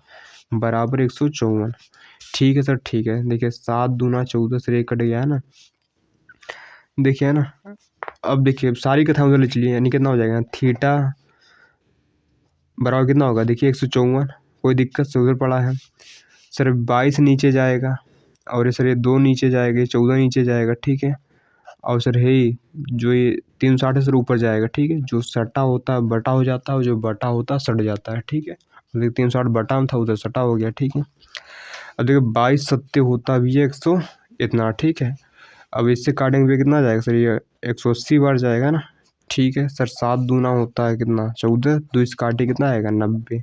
बराबर 154, ठीक है सर, ठीक है। देखिए 7 दूना 14 से 1 कट गया है ना, देखिए है ना। अब देखिए सारी कथा उधर ले चलिए, यानी कितना हो जाएगा, थीटा बराबर कितना होगा, देखिए 154, कोई दिक्कत से उधर पड़ा है सर, 22 नीचे जाएगा, और ये सर ये 2 नीचे जाएगा, 14 नीचे जाएगा, ठीक है। और सर है जो ये 360 है सर ऊपर जाएगा, ठीक है। जो सटा होता है बटा हो जाता है, और जो बटा होता है सट जाता है, ठीक है। देखिए 360 बटा में था, उधर सटा हो गया, ठीक है। अब देखिए 22 सत्ते होता भी है 100 इतना, ठीक है। अब इससे काटेंगे कितना जाएगा सर, ये 180 बार जाएगा ना, ठीक है सर। 7 दूना होता है कितना 14, 2 इस काटे कितना आएगा 90,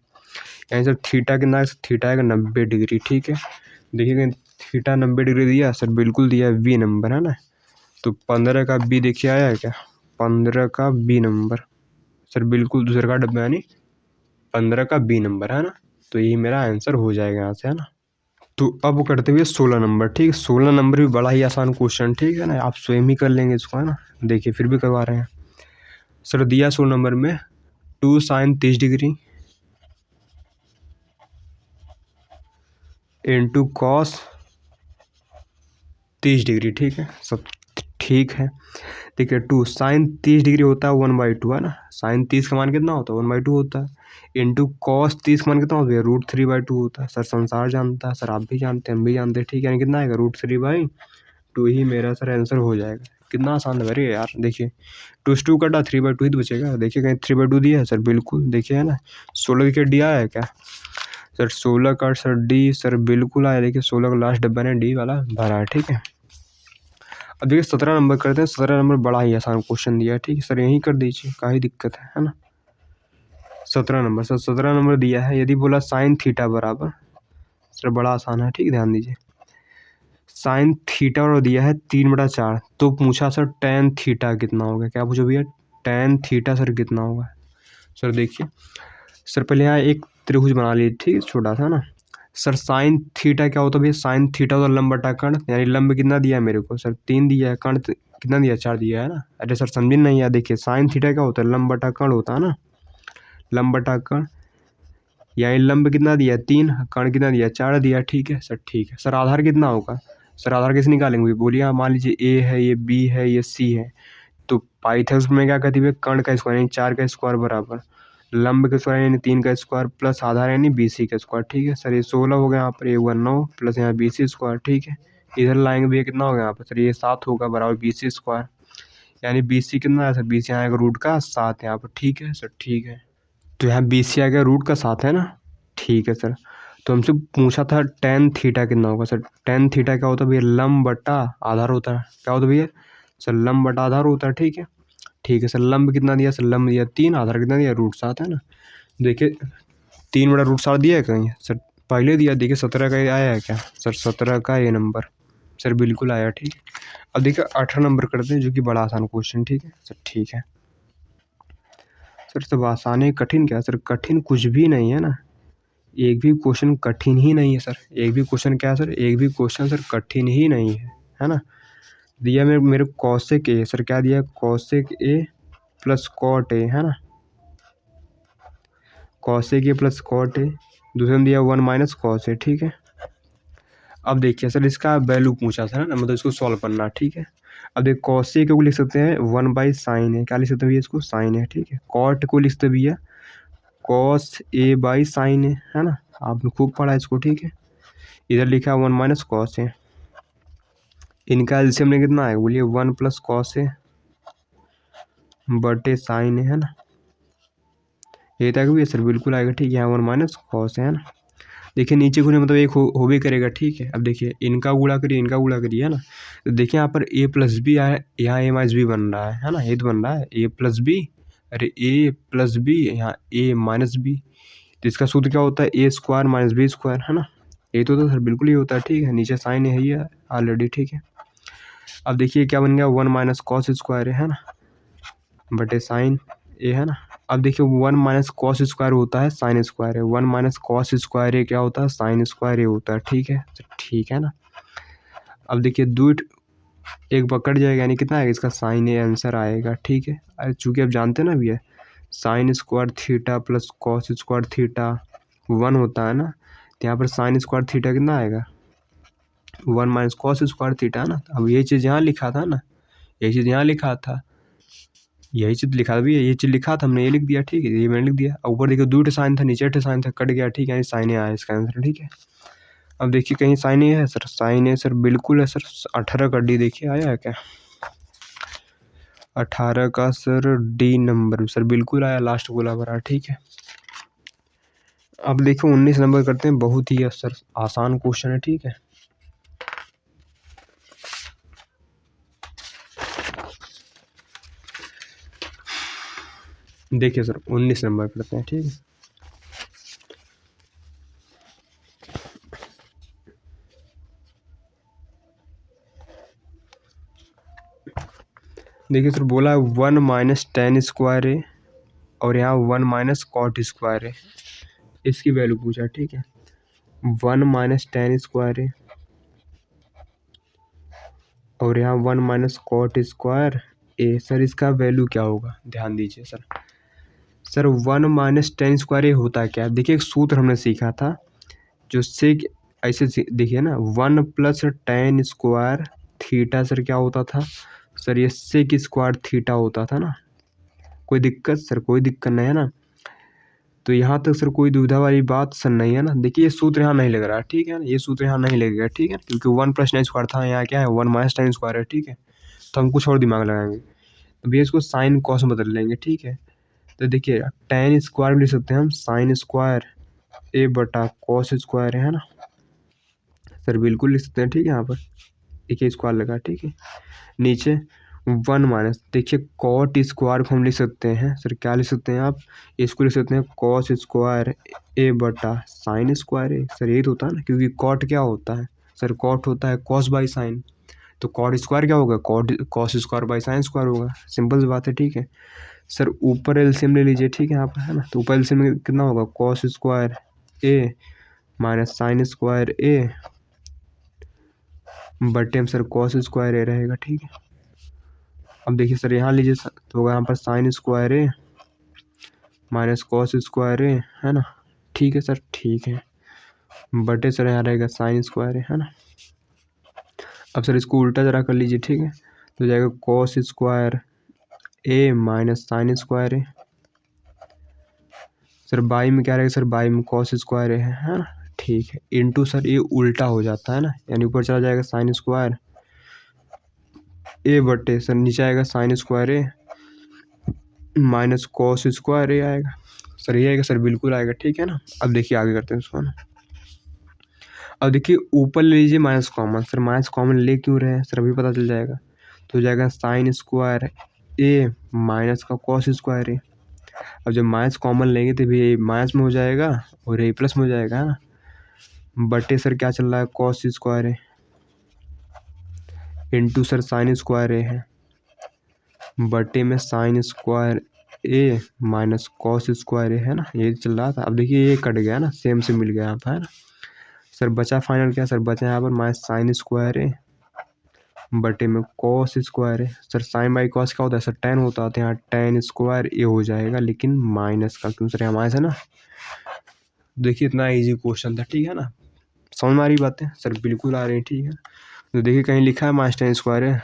यानी सर थीटा कितना है, थीटा आएगा 90 डिग्री, ठीक है। देखिए थीटा 90 डिग्री दिया सर, बिल्कुल दिया बी नंबर, है ना। तो 15 का बी देखिए आया है क्या, 15 का बी नंबर सर, बिल्कुल दूसरे का डब्बा, यानी 15 का बी नंबर, है ना। तो यही मेरा आंसर हो जाएगा यहाँ से, है ना। तो अब करते हुए 16 नंबर, ठीक है। 16 नंबर भी बड़ा ही आसान क्वेश्चन, ठीक है ना, आप स्वयं ही कर लेंगे इसको, है ना। देखिए फिर भी करवा रहे हैं सर, दिया 16 नंबर में 2 sin 30 degree into cos 30 degree, ठीक है, सब ठीक है। देखिए 2 sin 30 डिग्री होता है 1/2, है ना। sin 30 का मान कितना होता है 1/2 होता है, इंटू कॉस 30 का मान कितना होता है √3/2 होता है। सर संसार जानता है सर, आप भी जानते हैं, हम भी जानते हैं, ठीक है। यानी कितना आएगा √3/2 ही मेरा सर आंसर हो जाएगा। कितना आसान है, अरे यार देखिए 2 से 2 कटा 3/2 ही तो बचेगा। देखिए कहीं 3/2 दिया है सर, बिल्कुल देखिए, है ना। 16 विकेट दिया है क्या सर, 16 का सर डी सर बिल्कुल आया, देखिए 16 का लास्ट डब्बा ने डी वाला भरा है, ठीक है। अब देखिए 17 नंबर करते हैं, 17 नंबर बड़ा ही आसान क्वेश्चन दिया है, ठीक है सर, यही कर दीजिए, काहे दिक्कत है ना। 17 नंबर सर, 17 नंबर दिया है, यदि बोला साइन थीटा बराबर, सर बड़ा आसान है, ठीक, ध्यान दीजिए। साइन थीटा और दिया है 3/4, तो पूछा सर टेन थीटा कितना होगा, क्या पूछो भैया, टेन थीटा सर कितना होगा। सर देखिए सर पहले यहाँ एक त्रिभुज बना लीजिए, ठीक, छोटा सा ना सर। साइन थीटा क्या होता है भैया, साइन थीटा होता है लंब बटा कर्ण, यानी लंब कितना दिया है मेरे को सर 3 दिया है, कर्ण कितना दिया 4 दिया है ना। अरे सर समझे नहीं यार, देखिए साइन थीटा क्या होता है, लंब बटा कर्ण होता है ना, लंब बटा कर्ण, यानी लंब कितना दिया 3, कर्ण कितना दिया 4 दिया, ठीक है सर, ठीक है सर। आधार कितना होगा सर, आधार कैसे निकालेंगे बोलिए, आप मान लीजिए ए है, ये बी है, ये सी है, तो पाइथागोरस में क्या कहती है, कर्ण का स्क्वायर यानी 4 का स्क्वायर बराबर लंब का स्क्वायर यानी 3 का स्क्वायर प्लस आधार यानी BC का स्क्वायर, ठीक है सर। ये 16 हो गया यहाँ पर, ये 9 प्लस यहाँ BC स्क्वायर, ठीक है। इधर लाएंगे भैया कितना हो गया यहाँ पर सर, ये 7 होगा बराबर BC स्क्वायर, यानी BC कितना है सर, BC आएगा रूट का 7 यहाँ पर, ठीक है सर, ठीक है। तो यहाँ BC आ गया रूट का 7, है ना, ठीक है सर। तो हमसे पूछा था टेन थीटा कितना होगा सर, टेन थीटा क्या होता है भैया, लंब बटा आधार होता है, क्या होता है भैया सर, लंब बटा आधार होता है, ठीक है, ठीक है सर। लंब कितना दिया सर, लंब दिया 3, आधार कितना दिया √7, है ना। देखिए 3/√7 दिया है कहीं सर, पहले दिया, देखिए 17 का आया है क्या सर, 17 का ये नंबर सर बिल्कुल आया, ठीक है। अब देखिए 18 नंबर करते हैं, जो कि बड़ा आसान क्वेश्चन, ठीक है सर, ठीक है सर। सब आसान है, कठिन क्या सर, कठिन कुछ भी नहीं है ना, एक भी क्वेश्चन कठिन ही नहीं है सर, एक भी क्वेश्चन क्या है सर, एक भी क्वेश्चन सर कठिन ही नहीं है ना। दिया मेरे कॉसेक ए, सर क्या दिया, cosec A plus cot A, है ना, cosec A plus cot A. दूसरे में दिया 1 माइनस कॉस ए, ठीक है। अब देखिए सर इसका वैल्यू पूछा था ना, मतलब इसको सॉल्व करना, ठीक है। अब देखिए कॉस ए को लिख सकते हैं 1 बाई साइन ए, क्या लिख सकते हैं भैया इसको, साइन ए, ठीक है। कॉट को लिख सकते हैं भैया कॉस ए बाई साइन ए, है ना, आपने खूब पढ़ा इसको, ठीक है। इधर लिखा 1 माइनस कॉस ए, इनका एलसीएम में कितना आएगा बोलिए, 1 प्लस कॉस ए बटे साइन ए, है ना, ये तक भी सर बिल्कुल आएगा, ठीक है। यहाँ 1 माइनस कॉस है ना। देखिए नीचे गुणे मतलब एक हो भी करेगा, ठीक है। अब देखिए इनका गुणा करिए, इनका गुणा करिए, है ना, तो देखिए यहाँ पर ए प्लस बी आया, यहाँ ए माइनस बी बन रहा है ना, ये तो बन रहा है ए प्लस बी, अरे ए प्लस बी, यहाँ ए माइनस बी, तो इसका सूत्र क्या होता है, A square minus B square, है ना, ये तो सर बिल्कुल ही होता है, ठीक है। नीचे साइन है ही ऑलरेडी, ठीक है। अब देखिए क्या बन गया, 1 माइनस कॉस स्क्वायर है ना, बटे साइन ए, है ना। अब देखिए 1 माइनस कॉस स्क्वायर होता है साइन स्क्वायर है, 1 माइनस कॉस स्क्वायर ए क्या होता है, साइन स्क्वायर ए होता है, ठीक है, ठीक है ना। अब देखिए दो एक पकड़ जाएगा, यानी कितना आएगा इसका, साइन ए आंसर आएगा, ठीक है। अरे चूंकि आप जानते हैं ना भैया sine square theta plus cos square theta 1 होता है ना, तो यहाँ पर साइन स्क्वायर थीटा कितना आएगा, 1 माइनस कॉस स्क्वायर थीटा, है ना। अब ये चीज़ यहाँ लिखा था ना, यही चीज़ यहाँ लिखा था, यही चीज़ लिखा था भैया, ये चीज़ लिखा था हमने, ये लिख दिया, ठीक है, ये मैंने लिख दिया। ऊपर देखिए 2 साइन था, नीचे 8 साइन था, कट गया, ठीक है, साइन ए आया इसका आंसर, ठीक है। अब देखिए कहीं साइन ए है सर, साइन ए सर बिल्कुल है सर, 18 का डी देखिए आया है क्या, 18 का सर डी नंबर सर बिल्कुल आया, लास्ट गोला भरा, ठीक है। अब देखो 19 नंबर करते हैं, बहुत ही सर आसान क्वेश्चन है, ठीक है। देखिए सर 19 नंबर करते हैं, ठीक है। देखिए सर बोला 1 माइनस टेन स्क्वायर है और यहाँ 1 माइनस कॉट स्क्वायर है, इसकी वैल्यू पूछा, ठीक है। 1 माइनस टेन स्क्वायर है और यहाँ 1 minus cot square A, sir इसका वैल्यू क्या होगा, ध्यान दीजिए sir. Sir 1 minus tan square A होता है क्या, देखिए एक सूत्र हमने सीखा था जो सेक, ऐसे देखिए ना 1 plus ten square theta sir क्या होता था, सर ये सेक स्क्वायर थीटा होता था ना। कोई दिक्कत सर, कोई दिक्कत नहीं है ना, तो यहाँ तक सर कोई दुविधा वाली बात सर नहीं है ना। देखिए ये सूत्र यहाँ नहीं लग रहा, ठीक है ना, ये सूत्र यहाँ नहीं लगेगा, ठीक है, क्योंकि 1 प्लस टेन स्क्वायर था, यहाँ क्या है 1 माइनस टेन स्क्वायर है, ठीक है। तो हम कुछ और दिमाग लगाएंगे, तो भैया इसको साइन कॉस में बदल लेंगे, ठीक है। तो देखिए टेन स्क्वायर भी लिख सकते हैं हम, साइन स्क्वायर ए बटा कॉस स्क्वायर है ना, सर बिल्कुल लिख सकते हैं, ठीक है। यहाँ पर एक स्क्वायर लगा, ठीक है, नीचे 1 माइनस, देखिए कॉट स्क्वायर को हम लिख सकते हैं सर, क्या लिख सकते हैं आप, इसको लिख सकते हैं कॉस स्क्वायर ए बटा साइन स्क्वायर ए, सर यही तो होता है ना, क्योंकि कॉट क्या होता है सर, कॉट होता है कॉस बाई साइन, तो कॉट स्क्वायर क्या होगा, cot cos square by sine square होगा, सिंपल सी बात है, ठीक है। सर ऊपर एलसीएम ले लीजिए, ठीक है, यहाँ पर है ना, तो ऊपर एलसीएम में कितना होगा, कॉस स्क्वायर ए माइनस साइन स्क्वायर ए बटे में सर कॉस स्क्वायर ए रहेगा, ठीक है। अब देखिए सर यहाँ लीजिए तो होगा यहाँ पर साइन स्क्वायर ए माइनस कॉस स्क्वायर ए, है ना, ठीक है सर, ठीक है, बटे सर यहाँ रहेगा साइन स्क्वायर ए, है ना। अब सर इसको उल्टा जरा कर लीजिए, ठीक है, तो जाएगा cos square A minus sine square A, sir by में क्या रहेगा सर, बाई में कॉस स्क्वायर ए है ना, ठीक है, इंटू सर ये उल्टा हो जाता है ना, यानी ऊपर चला जाएगा साइन स्क्वायर ए बटे सर नीचे आएगा साइन स्क्वायर ए माइनस कॉस स्क्वायर ए आएगा, सर ये आएगा सर बिल्कुल आएगा, ठीक है ना। अब देखिए आगे करते हैं उसको ना, अब देखिए ऊपर ले लीजिए minus common, sir minus common ले क्यों रहे हैं सर, अभी पता चल जाएगा, तो हो जाएगा साइन स्क्वायर ए माइनस का कॉस स्क्वायर ए। अब जब माइनस कॉमन लेंगे तो भी माइनस में हो जाएगा और ये प्लस में हो जाएगा, है ना, बटे सर क्या चल रहा है कॉस स्क्वायर ए इंटू सर साइन स्क्वायर ए है, बटे में साइन स्क्वायर ए माइनस कॉस स्क्वायर ए, है ना, ये चल रहा था। अब देखिए ये कट गया ना, सेम से मिल गया यहाँ पर, है ना। सर बचा फाइनल क्या सर, बचा यहाँ पर माइनस साइन स्क्वायर ए बटे में कॉस स्क्वायर है। सर साइन बाई कॉस क्या होता है सर, टेन होता है, तो यहाँ टेन स्क्वायर ये हो जाएगा, लेकिन माइनस का, क्यों सर हमारे से ना। देखिए इतना इजी क्वेश्चन था, ठीक है ना, समझ में आ रही बातें सर, बिल्कुल आ रही है, ठीक है। तो देखिए कहीं लिखा है माइनस टेन स्क्वायर है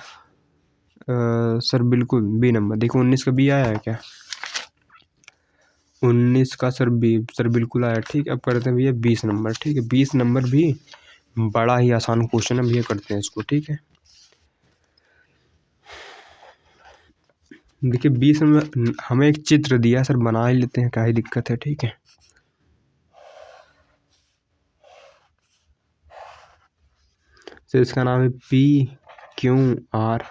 सर, बिल्कुल बी नंबर। देखो 19 का बी आया है क्या, 19 का सर बी, सर बिल्कुल आया, ठीक है। अब करते हैं भैया 20 नंबर, ठीक है। 20 नंबर भी बड़ा ही आसान क्वेश्चन है भैया, करते हैं इसको, ठीक है। देखिए 20 नंबर हमें एक चित्र दिया सर, बना ही लेते हैं, क्या ही दिक्कत है, ठीक है। सर इसका नाम है पी क्यू आर।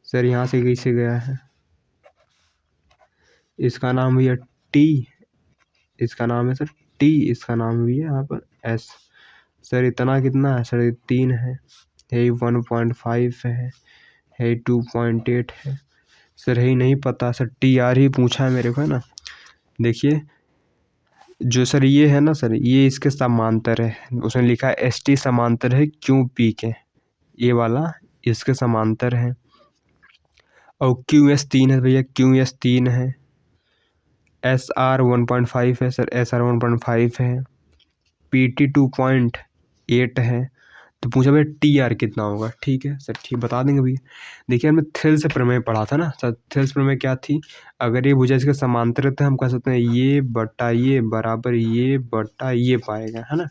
सर यहाँ से कैसे गया है, इसका नाम भैया टी, इसका नाम है सर टी, इसका नाम भी है यहाँ पर एस। सर इतना कितना है सर, 3 है, 1.5 है 2.8 है सर, यही नहीं पता सर, टी आर ही पूछा है मेरे को, है ना। देखिए जो सर ये है ना सर, ये इसके समांतर है, उसने लिखा है एस टी समांतर है क्यू पी के, ये वाला इसके समांतर है। और क्यू एस 3 है भैया, क्यू एस 3 है। एस आर 1.5 है सर, एस आर 1.5 है। पी टी 2.8 है। तो पूछा भैया टी आर कितना होगा, ठीक है सर, ठीक बता देंगे भैया। देखिए हमने थेल्स प्रमेय पढ़ा था ना सर, थेल्स प्रमेय क्या थी, अगर ये भुजा इसके समांतर थे हम कह सकते हैं ये बटा ये बराबर ये बटा ये पाएगा, है ना।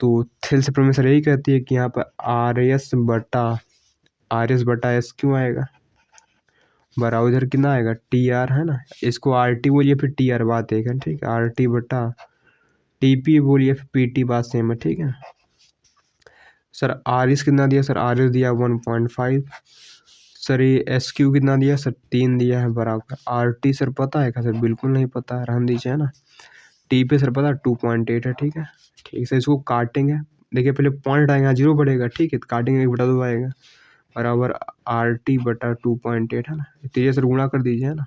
तो थेल्स प्रमेय सर यही कहती है कि यहाँ पर आर एस बटा एस क्यों आएगा, बराबर इधर कितना आएगा टी आर, है ना। इसको आर टी बोलिए फिर टी आर, बात एक है, ठीक है। आर टी बटा टी पी बोलिए फिर पी टी, बात सेम है, ठीक है। सर आर एस कितना दिया सर, आर एस दिया 1.5। सर ये एस क्यू कितना दिया सर, 3 दिया है, बराबर आर टी सर पता है क्या सर, बिल्कुल नहीं पता है, रहने दीजिए, है ना। टी पे सर पता है 2.8 है, ठीक है। ठीक है, इसको काटेंगे। देखिए पहले पॉइंट आएगा, जीरो बढ़ेगा, ठीक है, तो काटेंगे 1/2 आएगा, बराबर आर टी बटा 2.8, है ना। तेज़ी सर गुणा कर दीजिए, है ना।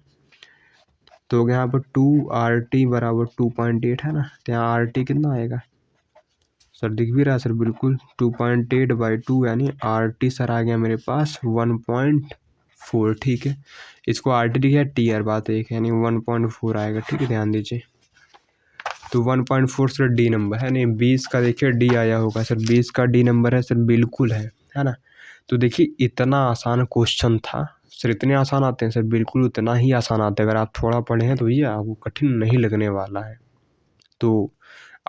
तो यहाँ पर 2 आर टी बराबर 2.8 है ना, तो यहाँ आर टी कितना आएगा सर, दिख भी रहा है सर, बिल्कुल 2.8/2, यानी आर टी सर आ गया मेरे पास 1.4, ठीक है। इसको आर टी लिखा है, टी आर बात एक है, यानी 1.4 आएगा, ठीक है, ध्यान दीजिए। तो 1.4 सर डी नंबर है, नहीं 20 का देखिए डी आया होगा सर, 20 का डी नंबर है सर, बिल्कुल है ना। तो देखिए इतना आसान क्वेश्चन था सर, इतने आसान आते हैं सर, बिल्कुल उतना ही आसान आते हैं, अगर आप थोड़ा पढ़े हैं तो ये आपको कठिन नहीं लगने वाला है। तो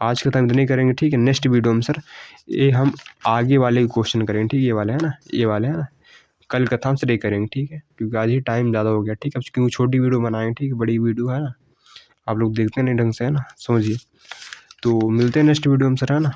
आज का टाइम इतने करेंगे, ठीक है। नेक्स्ट वीडियो में सर ये हम आगे वाले क्वेश्चन करेंगे, ठीक है, ये वाले है ना, ये वाले है ना, कल कथा हम सर ये करेंगे, ठीक है, क्योंकि आज ही टाइम ज़्यादा हो गया, ठीक है। अब क्योंकि छोटी वीडियो बनाएंगे, ठीक है, बड़ी वीडियो है ना, आप लोग देखते नहीं ढंग से, है ना, समझिए। तो मिलते हैं नेक्स्ट वीडियो में सर, है ना।